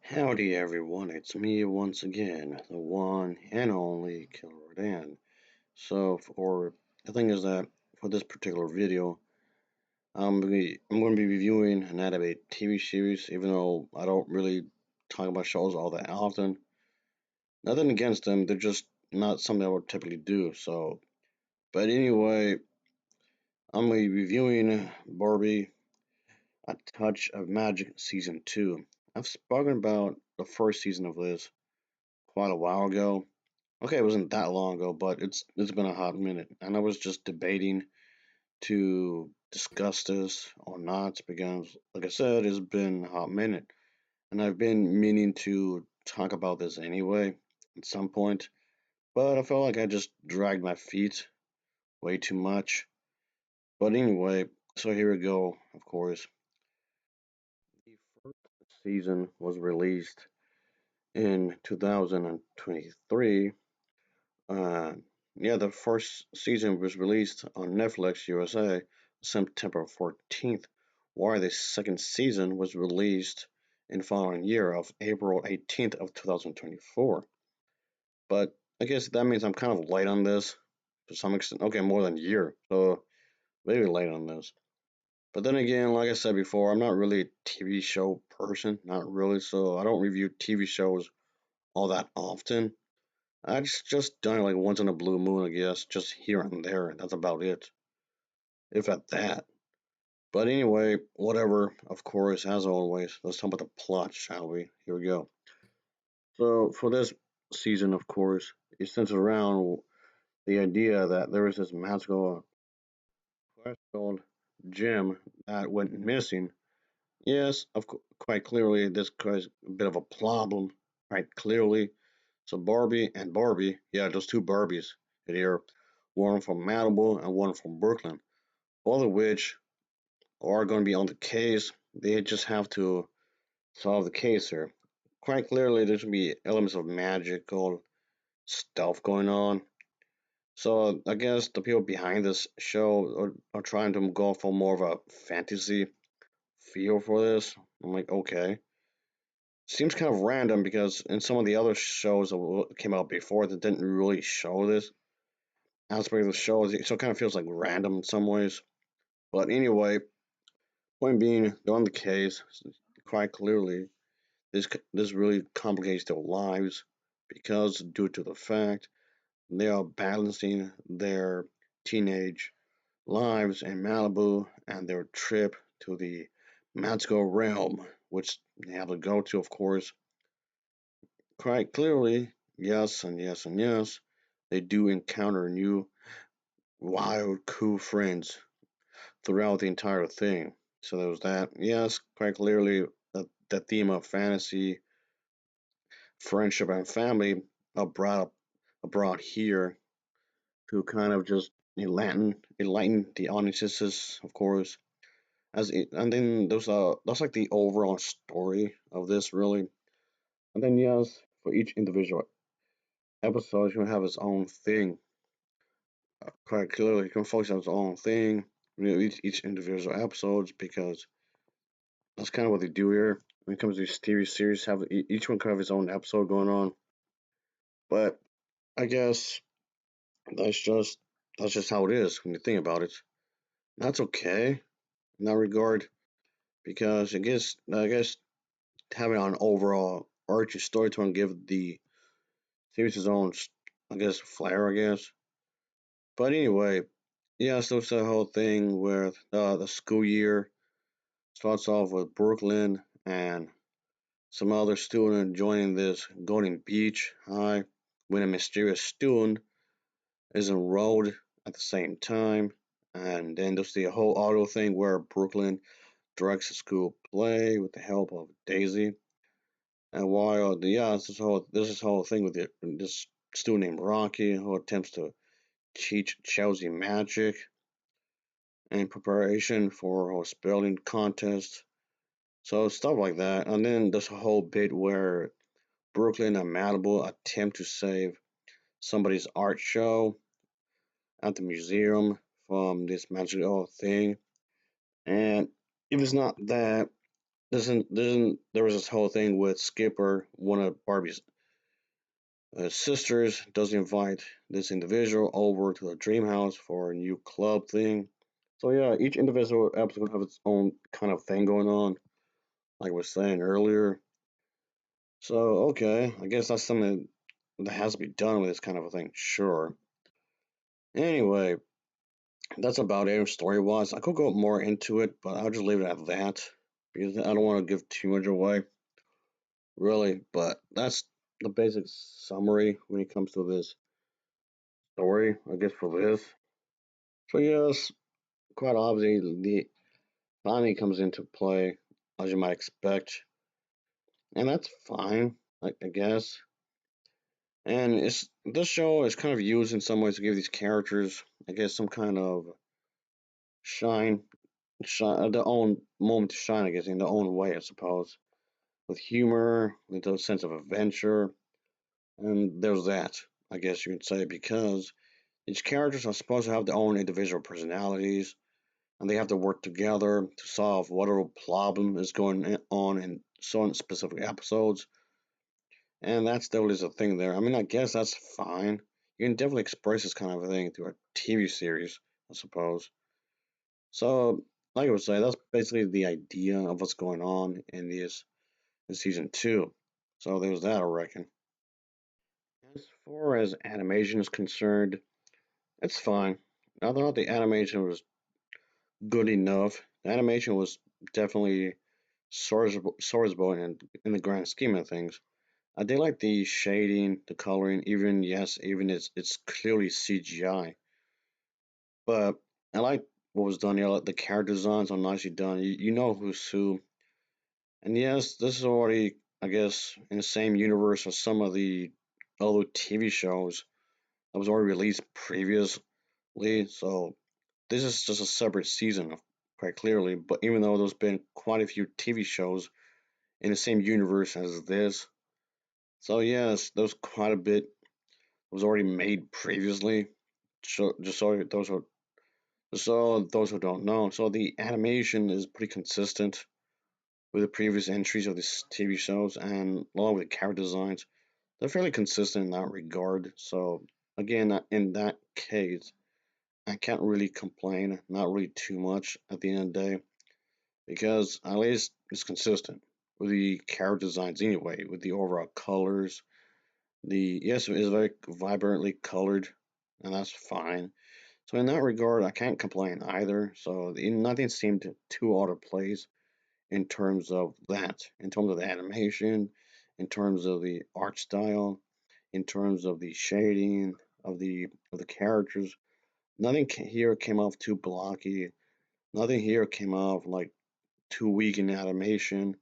Howdy everyone, it's me once again, the one and only Killer Dan. The thing is that for this particular video, I'm going to be reviewing an anime TV series, even though I don't really talk about shows all that often. Nothing against them, they're just not something I would typically do. But anyway, I'm going to be reviewing Barbie: A Touch of Magic Season 2. I've spoken about the first season of this quite a while ago. Okay, it wasn't that long ago, but it's been a hot minute, and I was just debating to discuss this or not because, like I said, it's been a hot minute, and I've been meaning to talk about this anyway at some point, but I felt like I just dragged my feet way too much. But anyway, so here we go. Of course, the first season was released in 2023. Uh, yeah, the first season was released on Netflix USA September 14th, while the second season was released in the following year of April 18th of 2024. But I guess that means I'm kind of late on this to some extent. Okay, more than a year, so very late on this. But then again, like I said before, I'm not really a TV show person, not really, so I don't review TV shows all that often. I just done it like once in a blue moon, I guess, just here and there. That's about it, if at that. But anyway, whatever. Of course, as always, let's talk about the plot, shall we? Here we go. So for this season, of course, it centers around the idea that there is this magical quest called gem that went missing. Yes, quite clearly, this caused a bit of a problem. Quite clearly, so Barbie and Barbie, yeah, those two Barbies here, one from Malibu and one from Brooklyn, all of which are going to be on the case. They just have to solve the case here. Quite clearly, there's going to be elements of magical stuff going on. So I guess the people behind this show are trying to go for more of a fantasy feel for this. I'm like, okay. Seems kind of random because in some of the other shows that came out before that didn't really show this aspect of the show, so it kind of feels like random in some ways. But anyway, point being, they're on the case quite clearly. This really complicates their lives because due to the fact they are balancing their teenage lives in Malibu and their trip to the magical realm, which they have to go to, of course. Quite clearly, yes and yes and yes, they do encounter new wild, cool friends throughout the entire thing. So there was that. Yes, quite clearly, the theme of fantasy, friendship, and family are brought here to kind of just enlighten the audiences, of course. And then that's like the overall story of this, really. And then yes, for each individual episode, you can have its own thing. Quite clearly, you can focus on its own thing. Each individual episodes because that's kind of what they do here. When it comes to these TV series, have each one kind of its own episode going on. But I guess that's just that's just how it is when you think about it. That's okay in that regard because I guess having an overall arching story to give the series its own I guess flair, I guess. But anyway, yeah, so it's the whole thing with the school year starts off with Brooklyn and some other student joining this Golden Beach High when a mysterious student is enrolled at the same time. And then there's the whole auto thing where Brooklyn directs a school play with the help of Daisy. And while this whole thing with this student named Rocky who attempts to teach Chelsea magic in preparation for her spelling contest. So stuff like that. And then there's a whole bit where Brooklyn and Malibu attempt to save somebody's art show at the museum from this magical thing. And if it's not that, there was this whole thing with Skipper, one of Barbie's sisters, does invite this individual over to the dream house for a new club thing. So yeah, each individual episode have its own kind of thing going on, like I was saying earlier. So okay, I guess that's something that has to be done with this kind of a thing. Sure. Anyway, that's about it story wise. I could go more into it, but I'll just leave it at that because I don't want to give too much away, really. But that's the basic summary when it comes to this story, I guess, for this. So, yes, quite obviously, the timing comes into play, as you might expect, and that's fine, I guess. And this show is kind of used in some ways to give these characters, I guess, some kind of shine, their own moment to shine, I guess, in their own way, I suppose, with humor, with a sense of adventure, and there's that, I guess you could say, because each characters are supposed to have their own individual personalities, and they have to work together to solve whatever problem is going on in certain specific episodes, and that's definitely a thing there. I mean, I guess that's fine. You can definitely express this kind of a thing through a TV series, I suppose. So, like I would say, that's basically the idea of what's going on in season two. So there's that, I reckon. As far as animation is concerned, it's fine. I thought the animation was good enough. The animation was definitely serviceable in the grand scheme of things. I did like the shading, the coloring, even yes, even it's clearly CGI. But I like what was done here. Like the character designs are nicely done. You know who's who. And yes, this is already, I guess, in the same universe as some of the other TV shows that was already released previously. So this is just a separate season, quite clearly. But even though there's been quite a few TV shows in the same universe as this, so yes, there's quite a bit was already made previously. So just so those who don't know, so the animation is pretty consistent with the previous entries of these TV shows, and along with the character designs, they're fairly consistent in that regard. So again, in that case, I can't really complain, not really too much at the end of the day, because at least it's consistent with the character designs anyway, with the overall colors. The yes, it is very vibrantly colored, and that's fine. So in that regard, I can't complain either. So nothing seemed too out of place in terms of that, in terms of the animation, in terms of the art style, in terms of the shading of the characters. Nothing here came off too blocky. Nothing here came off like too weak in animation.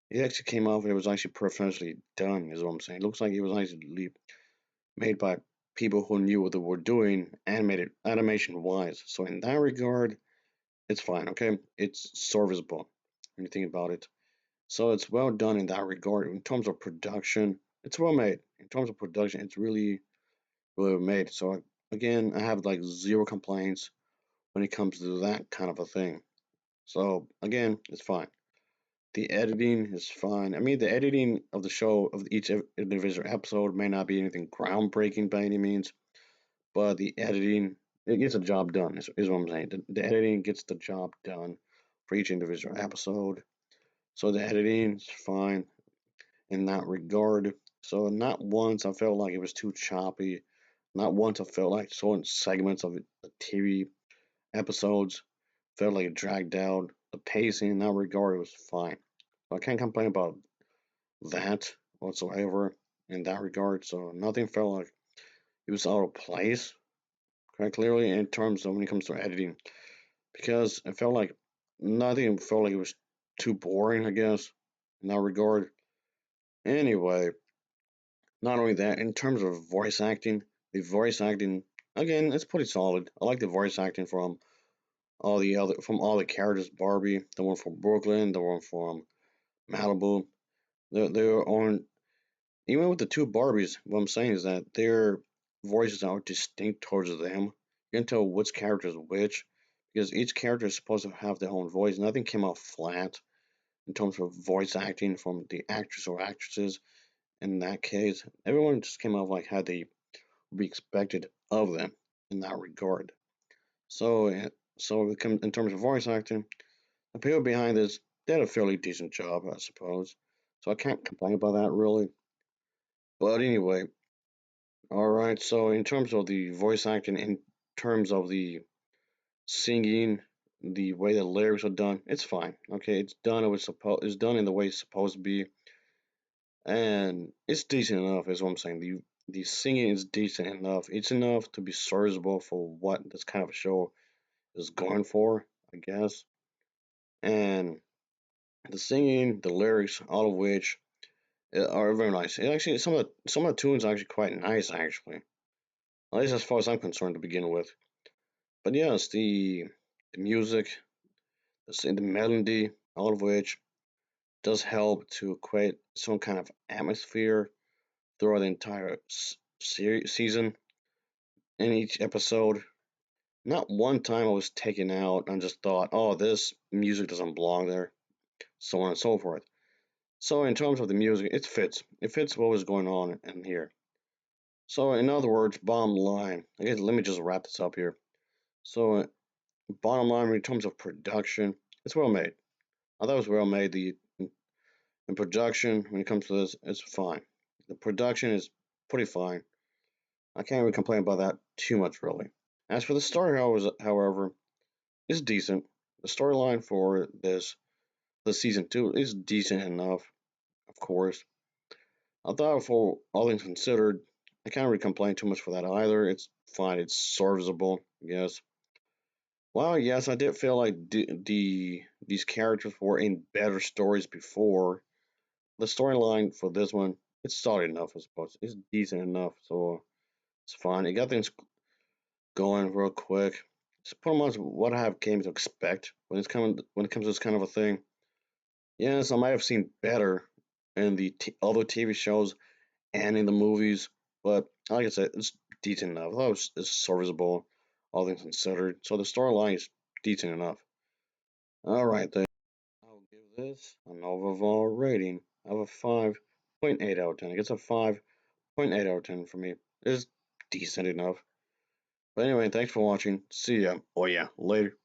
It actually came off. It was actually professionally done. Is what I'm saying. It looks like it was actually made by people who knew what they were doing, animated animation wise. So in that regard, it's fine. Okay, it's serviceable when you think about it. So it's well done in that regard. In terms of production, it's well made. In terms of production, it's really well made. So again, I have like zero complaints when it comes to that kind of a thing. So again, it's fine. The editing is fine. I mean, the editing of the show of each individual episode may not be anything groundbreaking by any means, but the editing it gets the job done. Is what I'm saying. The editing gets the job done for each individual episode. So the editing is fine in that regard. So not once I felt like it was too choppy. Not once I felt like certain segments of the TV episodes felt like it dragged out. The pacing in that regard was fine. So I can't complain about that whatsoever in that regard. So nothing felt like it was out of place. Quite clearly, in terms of when it comes to editing, because it felt like nothing felt like it was too boring. I guess in that regard. Anyway, not only that, in terms of voice acting, the voice acting again, it's pretty solid. I like the voice acting from all the characters. Barbie, the one from Brooklyn, the one from Malibu. They're on even with the two Barbies. What I'm saying is that their voices are distinct towards them. You can tell which character is which because each character is supposed to have their own voice. Nothing came out flat. in terms of voice acting from the actors or actresses. In that case, everyone just came out like how they be expected of them in that regard. So, in terms of voice acting, the people behind this did a fairly decent job, I suppose. So I can't complain about that really. But anyway, all right. So in terms of the voice acting, in terms of the singing, the way the lyrics are done, it's fine. Okay, it's done. It's done in the way it's supposed to be, and it's decent enough. Is what I'm saying. The singing is decent enough. It's enough to be serviceable for what this kind of a show is going for, I guess. And the singing, the lyrics, all of which are very nice. It actually, some of the tunes are actually quite nice, actually. At least as far as I'm concerned to begin with. But yes, the music, the melody, all of which does help to create some kind of atmosphere throughout the entire season. In each episode, not one time I was taken out and just thought, "Oh, this music doesn't belong there," so on and so forth. So in terms of the music, it fits. It fits what was going on in here. So in other words, bottom line, I guess let me just wrap this up here. So bottom line, in terms of production, it's well made. I thought it was well made. The production, when it comes to this, is fine. The production is pretty fine. I can't really complain about that too much, really. As for the story, however, is decent. The storyline for the season two, is decent enough, of course. I thought, for all things considered, I can't really complain too much for that either. It's fine. It's serviceable, yes. Well, yes, I did feel like these characters were in better stories before. The storyline for this one, it's solid enough, I suppose. It's decent enough, so it's fine. It got things going real quick. It's pretty much what I have came to expect when it comes to this kind of a thing. Yes, I might have seen better in the other TV shows and in the movies, but like I said, it's decent enough. I thought it's serviceable, all things considered. So the storyline is decent enough. All right, then. I'll give this an overall rating of a 5.8 out of 10. It gets a 5.8 out of 10 for me. It's decent enough. But anyway, thanks for watching. See ya. Oh yeah, later.